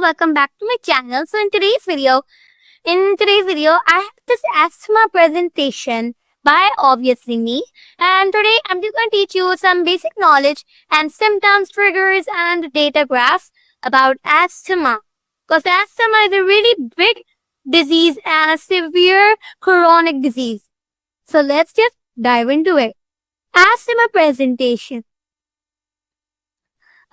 welcome back to my channel. So in today's video, I have this asthma presentation by obviously me. And today I'm just going to teach you some basic knowledge and symptoms, triggers, and data graphs about asthma. Because asthma is a really big disease and a severe chronic disease. So let's just dive into it. Asthma presentation.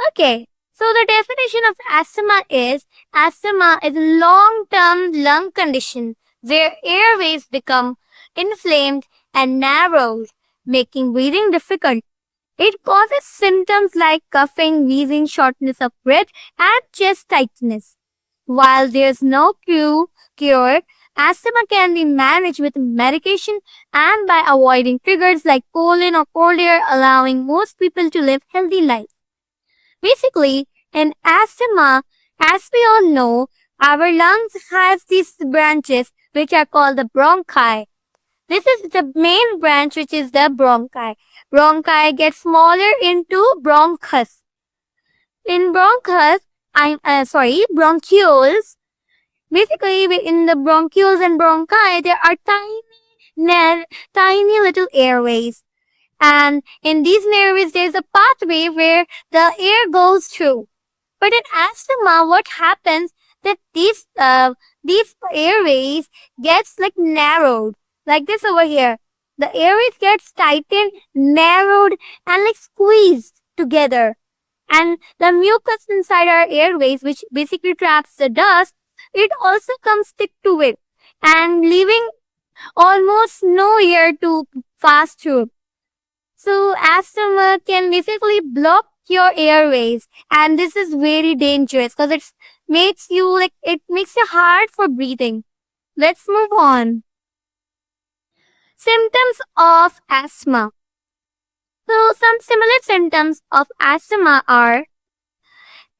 Okay, so the definition of asthma is a long-term lung condition where airways become inflamed and narrowed, making breathing difficult. It causes symptoms like coughing, wheezing, shortness of breath, and chest tightness. While there's no cure, asthma can be managed with medication and by avoiding triggers like pollen or cold air, allowing most people to live healthy lives. Basically, in asthma, as we all know, our lungs have these branches which are called the bronchi. This is the main branch which is the bronchi. Bronchi get smaller into bronchus. In bronchioles, basically in the bronchioles and bronchi, there are tiny little airways. And in these airways, there's a pathway where the air goes through. But in asthma, what happens that these airways gets like narrowed, like this over here. The airways gets tightened, narrowed, and like squeezed together. And the mucus inside our airways, which basically traps the dust, it also comes stick to it and leaving almost no air to pass through. So asthma can basically block your airways, and this is very dangerous because it makes you hard for breathing. Let's move on. Symptoms of asthma. So some similar symptoms of asthma are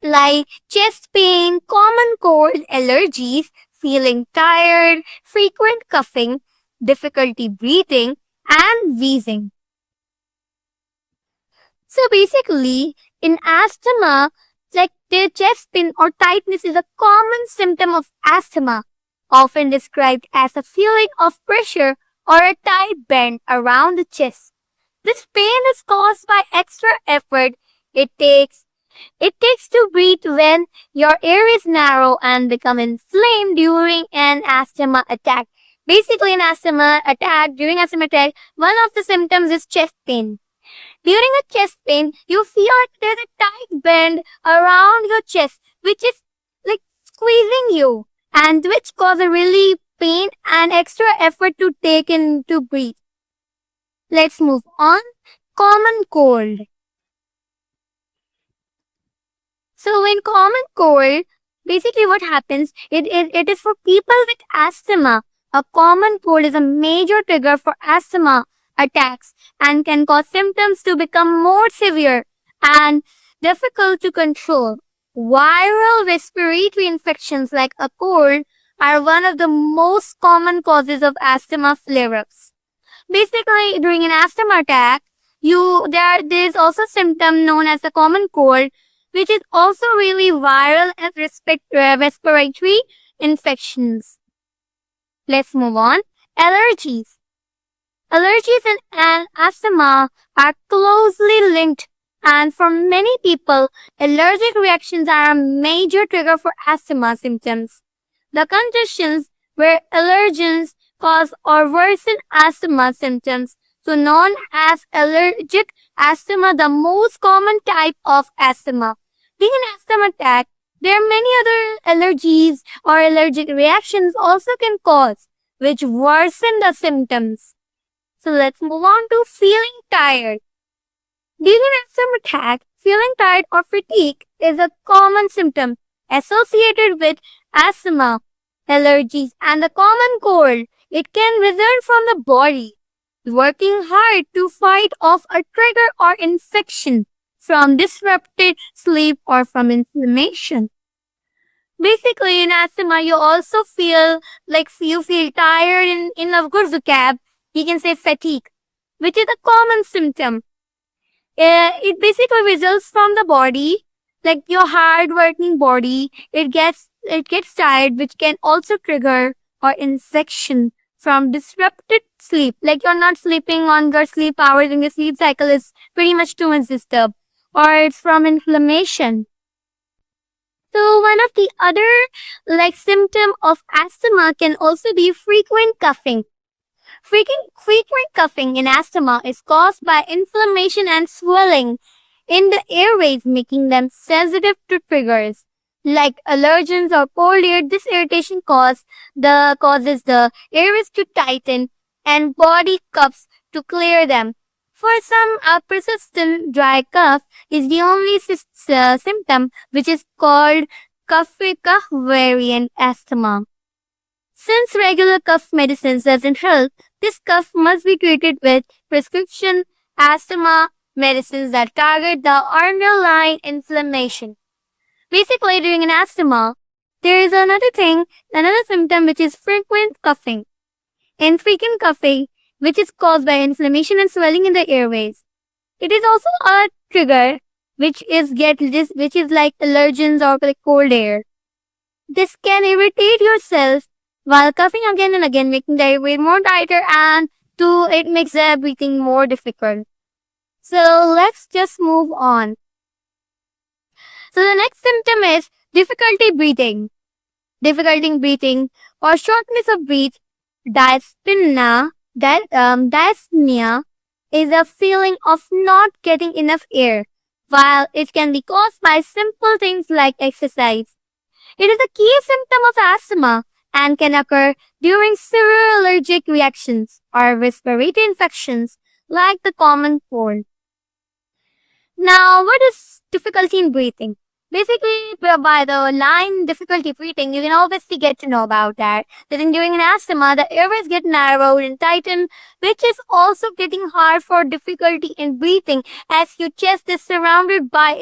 like chest pain, common cold, allergies, feeling tired, frequent coughing, difficulty breathing, and wheezing. So basically, in asthma, like the chest pain or tightness is a common symptom of asthma, often described as a feeling of pressure or a tight bend around the chest. This pain is caused by extra effort it takes to breathe when your air is narrow and become inflamed during an asthma attack. Basically, during asthma attack, one of the symptoms is chest pain. During a chest pain, you feel like there's a tight bend around your chest, which is like squeezing you, and which cause a really pain and extra effort to take in to breathe. Let's move on. Common cold. So in common cold, basically what happens, it is for people with asthma. A common cold is a major trigger for asthma attacks and can cause symptoms to become more severe and difficult to control. Viral respiratory infections like a cold are one of the most common causes of asthma flare-ups. Basically, during an asthma attack, there's also a symptom known as a common cold, which is also really viral and respiratory infections. Let's move on. Allergies. Allergies and asthma are closely linked, and for many people, allergic reactions are a major trigger for asthma symptoms. The conditions where allergens cause or worsen asthma symptoms, so known as allergic asthma, the most common type of asthma. Being an asthma attack, there are many other allergies or allergic reactions also can cause, which worsen the symptoms. So let's move on to feeling tired. During an asthma attack, feeling tired or fatigue is a common symptom associated with asthma, allergies, and the common cold. It can result from the body working hard to fight off a trigger or infection from disrupted sleep or from inflammation. Basically, in asthma, you also feel like you feel tired. In a good vocab, you can say fatigue, which is a common symptom. It basically results from the body Like your hard-working body, it gets tired, which can also trigger or infection from disrupted sleep. Like you're not sleeping on your sleep hours and your sleep cycle is pretty much too much disturbed. Or it's from inflammation. So one of the other symptom of asthma can also be frequent coughing. Frequent coughing in asthma is caused by inflammation and swelling in the airways, making them sensitive to triggers like allergens or cold air. This irritation causes the airways to tighten and body cups to clear them. For some, a persistent dry cough is the only symptom, which is called cough variant asthma. Since regular cough medicines doesn't help, this cough must be treated with prescription asthma medicines that target the underlying inflammation. Basically, during an asthma, there is another symptom which is frequent coughing. In frequent coughing, which is caused by inflammation and swelling in the airways. It is also a trigger which is like allergens or like cold air. This can irritate your cells while coughing again and again, making the airway more tighter, and it makes the breathing more difficult. So let's just move on. So the next symptom is difficulty breathing. Difficulty breathing or shortness of breath, dyspnea, dyspnea is a feeling of not getting enough air. While it can be caused by simple things like exercise, it is a key symptom of asthma and can occur during severe allergic reactions or respiratory infections like the common cold. Now, what is difficulty in breathing? Basically, by the line difficulty breathing, you can obviously get to know about that. That during an asthma, the airways get narrowed and tightened, which is also getting hard for difficulty in breathing, as your chest is surrounded by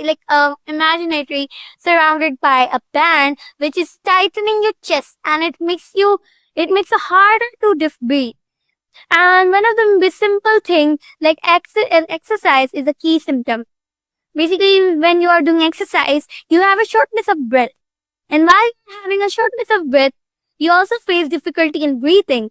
imaginary surrounded by a band which is tightening your chest, and it makes it harder to breathe. And one of the simple things like exercise is a key symptom. Basically, when you are doing exercise, you have a shortness of breath. And while having a shortness of breath, you also face difficulty in breathing.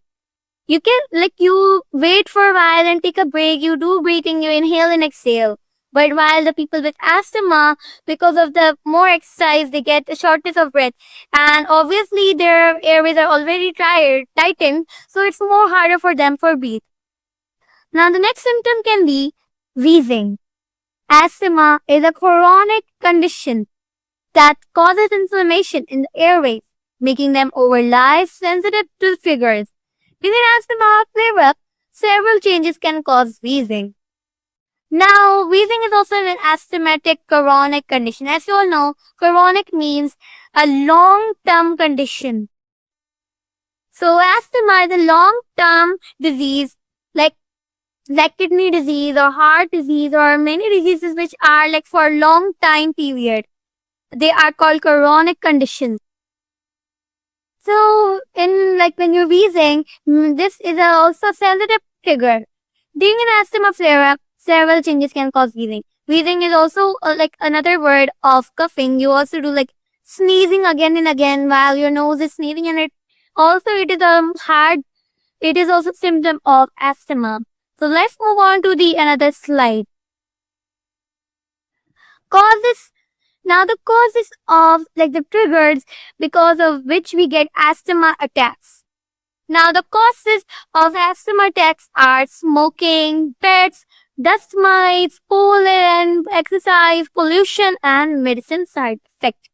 You can, you wait for a while and take a break. You do breathing, you inhale and exhale. But while the people with asthma, because of the more exercise, they get a shortness of breath. And obviously, their airways are already tightened, so it's more harder for them for breathe. Now, the next symptom can be wheezing. Asthma is a chronic condition that causes inflammation in the airways, making them overly sensitive to triggers. When asthma flare up, several changes can cause wheezing. Now, wheezing is also an asthmatic chronic condition. As you all know, chronic means a long-term condition. So, asthma is a long-term disease like kidney disease or heart disease or many diseases which are for a long time period. They are called chronic conditions. So in when you're wheezing, this is also a sensitive trigger. During an asthma flare-up, several changes can cause wheezing. Wheezing is also another word of coughing. You also do sneezing again and again while your nose is sneezing, and it is also a symptom of asthma. So let's move on to the another slide. Now the causes of the triggers because of which we get asthma attacks. Now the causes of asthma attacks are smoking, pets, dust mites, pollen, exercise, pollution, and medicine side effect.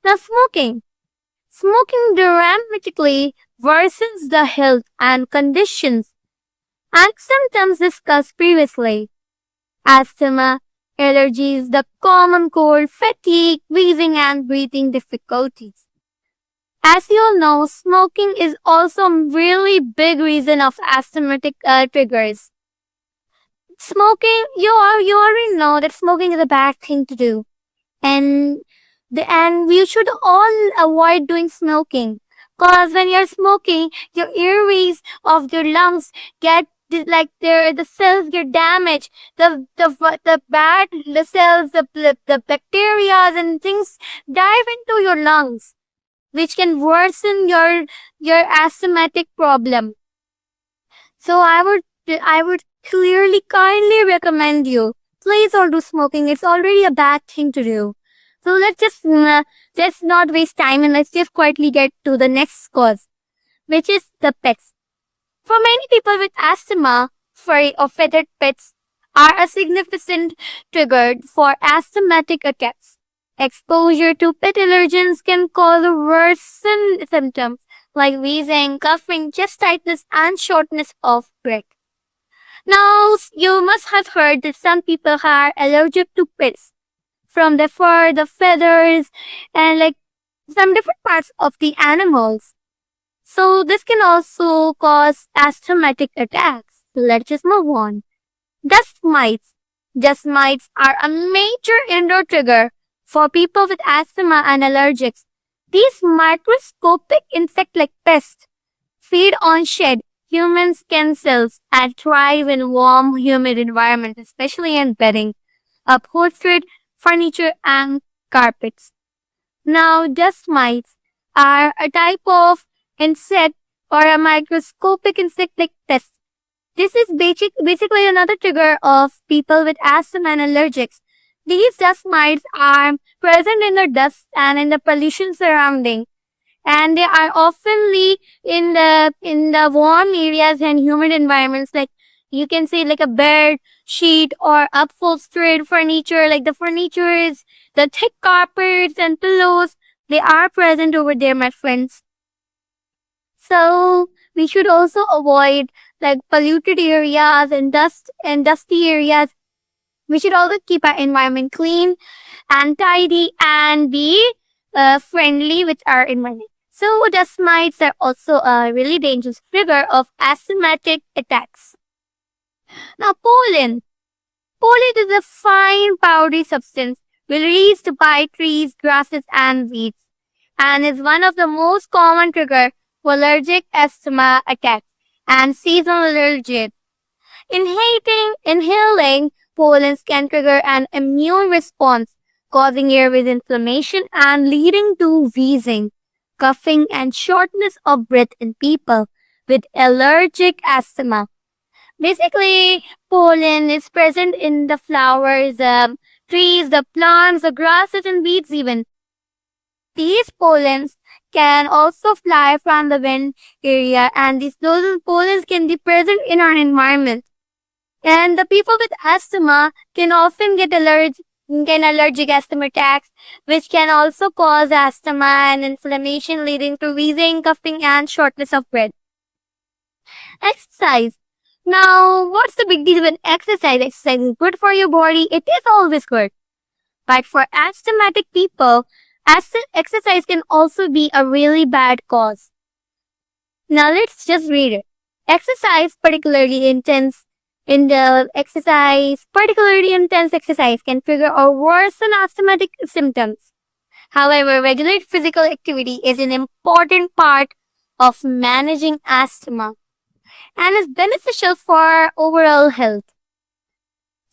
Now smoking. Smoking dramatically worsens the health and conditions and symptoms discussed previously. Asthma, allergies, the common cold, fatigue, wheezing, and breathing difficulties. As you all know, smoking is also a really big reason of asthmatic triggers. Smoking, you already know that smoking is a bad thing to do. And we should all avoid doing smoking. Because when you're smoking, your airways of your lungs get like the cells get damaged, the bad the cells, the bacteria and things dive into your lungs, which can worsen your asthmatic problem. So I would clearly kindly recommend you, please don't do smoking. It's already a bad thing to do. So let's not waste time and let's just quietly get to the next cause, which is the pets. For many people with asthma, furry or feathered pets are a significant trigger for asthmatic attacks. Exposure to pet allergens can cause worsen symptoms like wheezing, coughing, chest tightness, and shortness of breath. Now, you must have heard that some people are allergic to pets, from the fur, the feathers, and like some different parts of the animals. So this can also cause asthmatic attacks. Let's just move on. Dust mites. Dust mites are a major indoor trigger for people with asthma and allergics. These microscopic insect-like pests feed on shed human skin cells and thrive in warm, humid environments, especially in bedding, upholstered furniture, and carpets. Now, dust mites are a type of insect or a microscopic insect-like pest. This is basically another trigger of people with asthma and allergics. These dust mites are present in the dust and in the pollution surrounding, and they are oftenly in the warm areas and humid environments, like you can say like a bed sheet or upholstered furniture, like the furniture is the thick carpets and pillows, they are present over there, my friends. So we should also avoid like polluted areas and dusty areas. We should always keep our environment clean and tidy and be friendly with our environment. So dust mites are also a really dangerous trigger of asthmatic attacks. Now pollen. Pollen is a fine powdery substance released by trees, grasses, and weeds, and is one of the most common triggers for allergic asthma attacks and seasonal allergies. Inhaling pollens can trigger an immune response, causing airways inflammation and leading to wheezing, coughing, and shortness of breath in people with allergic asthma. Basically, pollen is present in the flowers, trees, the plants, the grasses, and weeds even. These pollens can also fly from the wind area, and those pollens can be present in our environment. And the people with asthma can often get allergic asthma attacks, which can also cause asthma and inflammation, leading to wheezing, coughing, and shortness of breath. Exercise. Now, what's the big deal with exercise? Exercise is good for your body. It is always good. But for asthmatic people, exercise can also be a really bad cause. Now, let's just read it. Particularly intense exercise can trigger or worsen asthmatic symptoms. However, regular physical activity is an important part of managing asthma and is beneficial for overall health.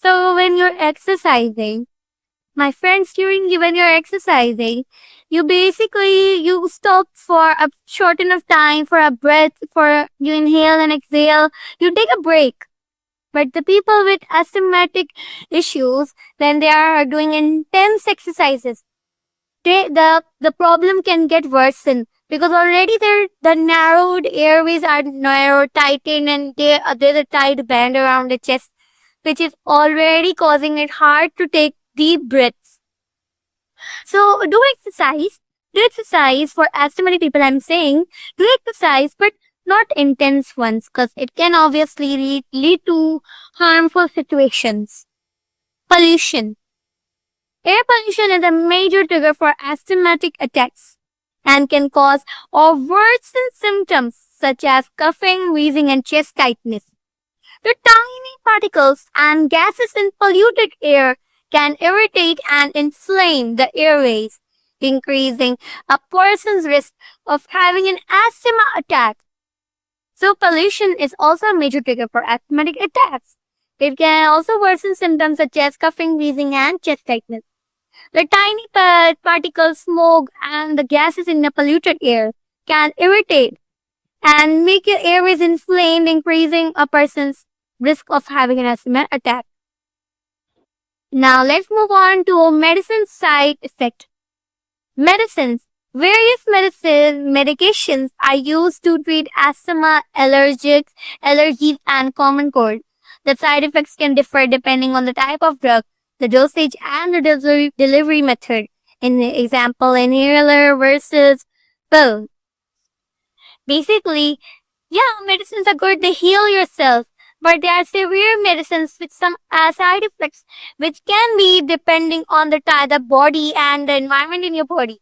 So when you're exercising, my friends, when you're exercising, you stop for a short enough time for a breath, for you inhale and exhale, you take a break. But the people with asthmatic issues, when they are doing intense exercises, the problem can get worsened because already the narrowed airways are narrow, tightened, and there's a tight band around the chest, which is already causing it hard to take deep breaths. So do exercise for asthmatic people. I'm saying do exercise, but not intense ones, because it can obviously lead to harmful situations. Pollution. Air pollution is a major trigger for asthmatic attacks and can cause or worsen symptoms such as coughing, wheezing, and chest tightness. The tiny particles and gases in polluted air can irritate and inflame the airways, increasing a person's risk of having an asthma attack. So pollution is also a major trigger for asthmatic attacks. It can also worsen symptoms such as coughing, wheezing, and chest tightness. The tiny particles, smoke, and the gases in the polluted air can irritate and make your airways inflamed, increasing a person's risk of having an asthma attack. Now let's move on to medicine side effect. Medicines. Various medications are used to treat asthma, allergies, and common cold. The side effects can differ depending on the type of drug, the dosage, and the delivery method. In example, inhaler versus pill. Basically, yeah, medicines are good, they heal yourself, but there are severe medicines with some side effects, which can be depending on the body and the environment in your body.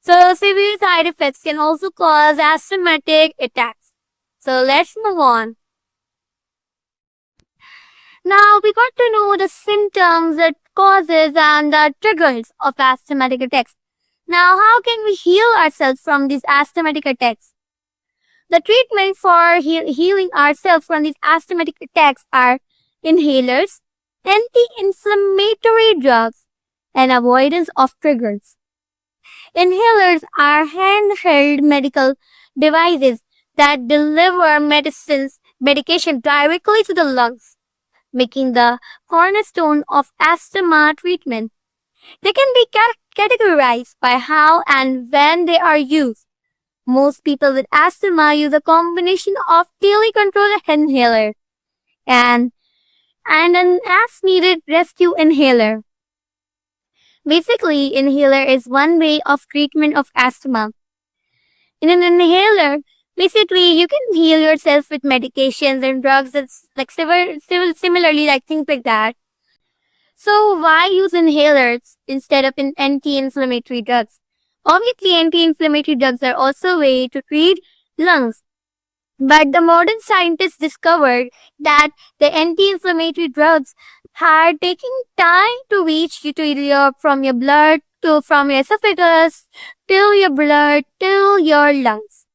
So severe side effects can also cause asthmatic attacks. So let's move on. Now we got to know the symptoms, the causes, and the triggers of asthmatic attacks. Now how can we heal ourselves from these asthmatic attacks? The treatment for healing ourselves from these asthmatic attacks are inhalers, anti-inflammatory drugs, and avoidance of triggers. Inhalers are handheld medical devices that deliver medication directly to the lungs, making the cornerstone of asthma treatment. They can be categorized by how and when they are used. Most people with asthma use a combination of daily controlled inhaler and an as-needed rescue inhaler. Basically, inhaler is one way of treatment of asthma. In an inhaler, basically you can heal yourself with medications and drugs that's like similarly like things like that. So why use inhalers instead of anti-inflammatory drugs? Obviously, anti-inflammatory drugs are also a way to treat lungs. But the modern scientists discovered that the anti-inflammatory drugs are taking time to reach you to from your blood to from your esophagus till your blood till your lungs.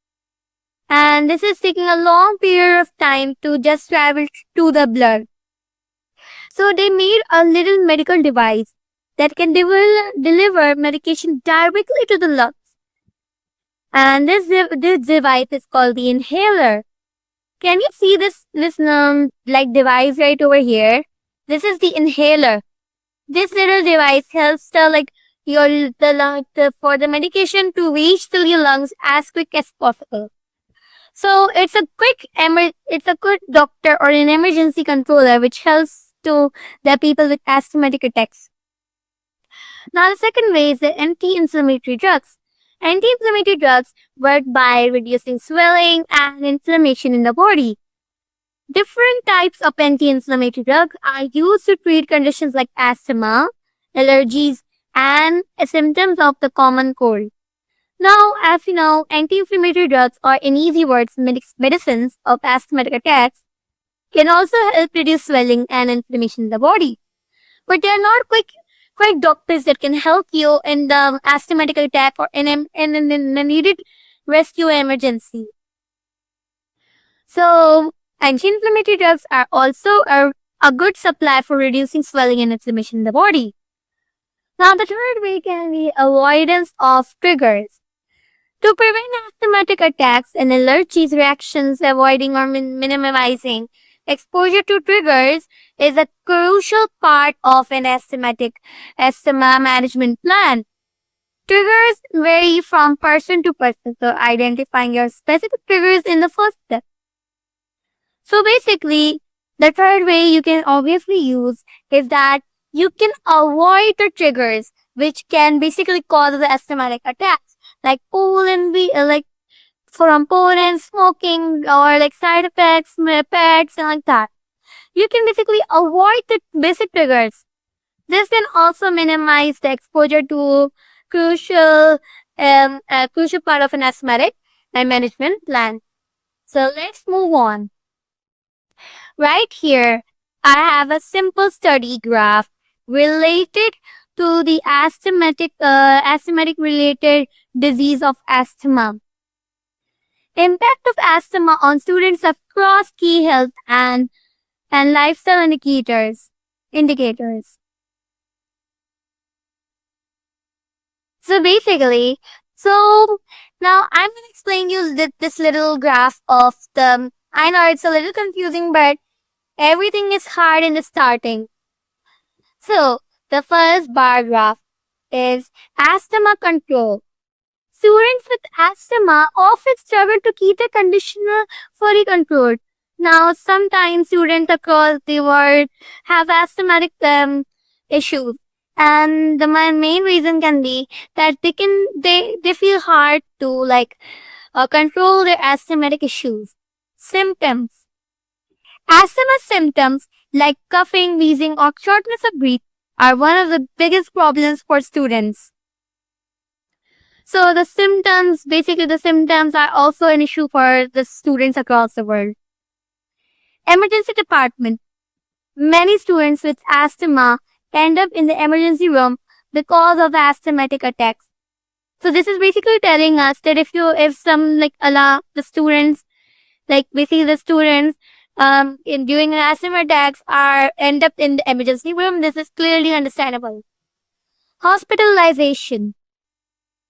And this is taking a long period of time to just travel to the blood. So they made a little medical device that can deliver medication directly to the lungs. And this device is called the inhaler. Can you see this like device right over here? This is the inhaler. This little device helps for the medication to reach to your lungs as quick as possible. So it's a quick doctor or an emergency controller which helps to the people with asthmatic attacks. Now the second way is the anti-inflammatory drugs. Anti-inflammatory drugs work by reducing swelling and inflammation in the body. Different types of anti-inflammatory drugs are used to treat conditions like asthma, allergies, and symptoms of the common cold. Now, as you know, anti-inflammatory drugs, or in easy words, medicines of asthmatic attacks, can also help reduce swelling and inflammation in the body. But they are not quick doctors that can help you in the asthmatic attack or in a needed rescue emergency. So, anti-inflammatory drugs are also a good supply for reducing swelling and inflammation in the body. Now, the third way can be avoidance of triggers. To prevent asthmatic attacks and allergies reactions, avoiding or minimizing exposure to triggers is a crucial part of an asthma management plan. Triggers vary from person to person, so identifying your specific triggers in the first step. So basically, the third way you can obviously use is that you can avoid the triggers which can basically cause the asthmatic attacks, like pollen, from pollen, smoking, or like side effects, pets, and like that. You can basically avoid the basic triggers. This can also minimize the exposure to crucial part of an asthmatic management plan. So let's move on. Right here, I have a simple study graph related to the asthmatic related disease of asthma. Impact of asthma on students across key health and lifestyle indicators. So basically, so now I'm going to explain you this little graph of I know it's a little confusing, but everything is hard in the starting. So the first bar graph is asthma control. Students with asthma often struggle to keep the condition fully controlled. Now, sometimes students across the world have asthmatic issues, and the main reason can be that they feel hard to control their asthmatic issues. Symptoms: asthma symptoms like coughing, wheezing, or shortness of breath are one of the biggest problems for students. So basically the symptoms are also an issue for the students across the world. Emergency department. Many students with asthma end up in the emergency room because of asthmatic attacks. So this is basically telling us that if some the students in during asthma attacks end up in the emergency room, this is clearly understandable. Hospitalization.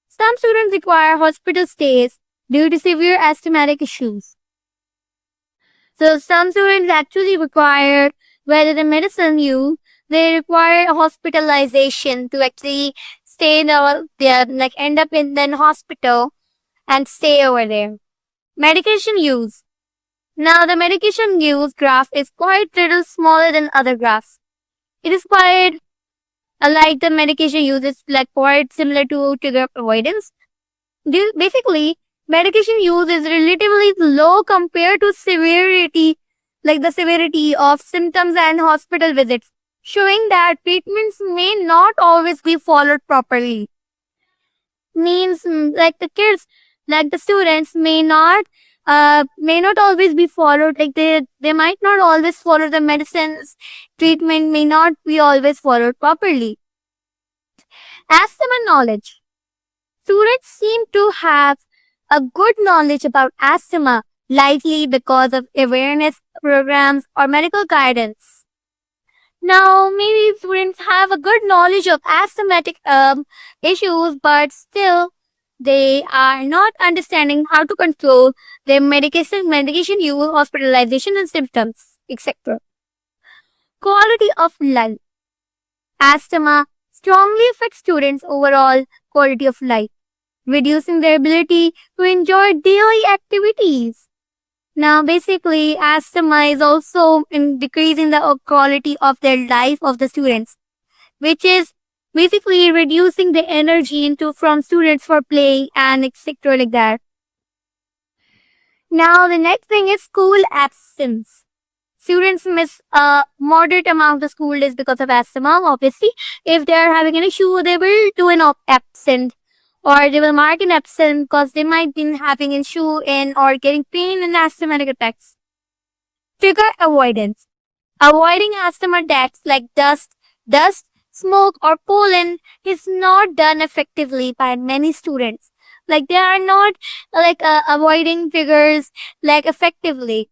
Some students require hospital stays due to severe asthmatic issues. So some students actually require, whether the medicine they require hospitalization to actually stay in end up in the hospital and stay over there. Medication use. Now the medication use graph is quite little smaller than other graphs. It is quite like the medication use is quite similar to trigger avoidance. Basically, medication use is relatively low compared to the severity of symptoms and hospital visits, showing that treatments may not always be followed properly. Means the students may not always be followed, they might not always follow the medicines, treatment may not be always followed properly. Asthma knowledge. Students seem to have a good knowledge about asthma, likely because of awareness programs or medical guidance. Now, maybe students have a good knowledge of asthmatic issues, but still they are not understanding how to control their medication use, hospitalization and symptoms, etc. Quality of life. Asthma strongly affects students' overall quality of life, reducing their ability to enjoy daily activities. Now, basically, asthma is also in decreasing the quality of their life of the students, which is basically reducing the energy from students for playing and etc. like that. Now, the next thing is school absence. Students miss a moderate amount of school days because of asthma. Obviously, if they are having an issue, they will do an absent, or they will mark an absent because they might be having an issue in or getting pain in asthmatic attacks. Trigger avoidance. Avoiding asthma attacks like dust, smoke, or pollen is not done effectively by many students. They are not avoiding triggers effectively.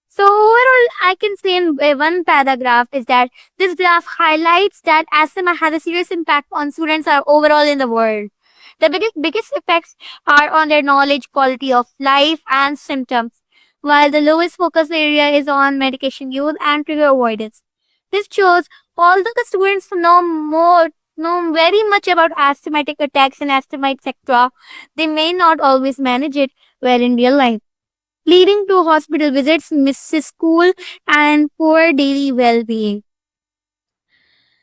So overall, I can say in one paragraph is that this graph highlights that asthma has a serious impact on students overall in the world. The biggest effects are on their knowledge, quality of life, and symptoms, while the lowest focus area is on medication use and trigger avoidance. This shows although the students know very much about asthmatic attacks and asthma, etc., they may not always manage it well in real life, leading to hospital visits, missed school, and poor daily well-being.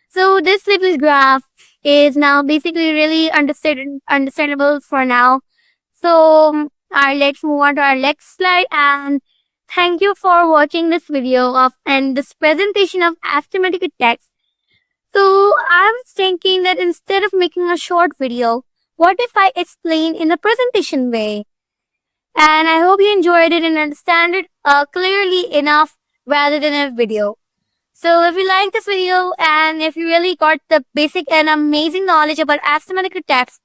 So this little graph is now basically really understandable for now. So let's move on to our next slide, and thank you for watching this video and this presentation of asthmatic attacks. So I was thinking that instead of making a short video, what if I explain in a presentation way? And I hope you enjoyed it and understand it clearly enough rather than a video. So if you like this video and if you really got the basic and amazing knowledge about asthmatic attacks,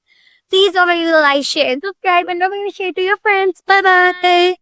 Please don't forget to like, share, and subscribe, and don't forget to share to your friends. Bye bye.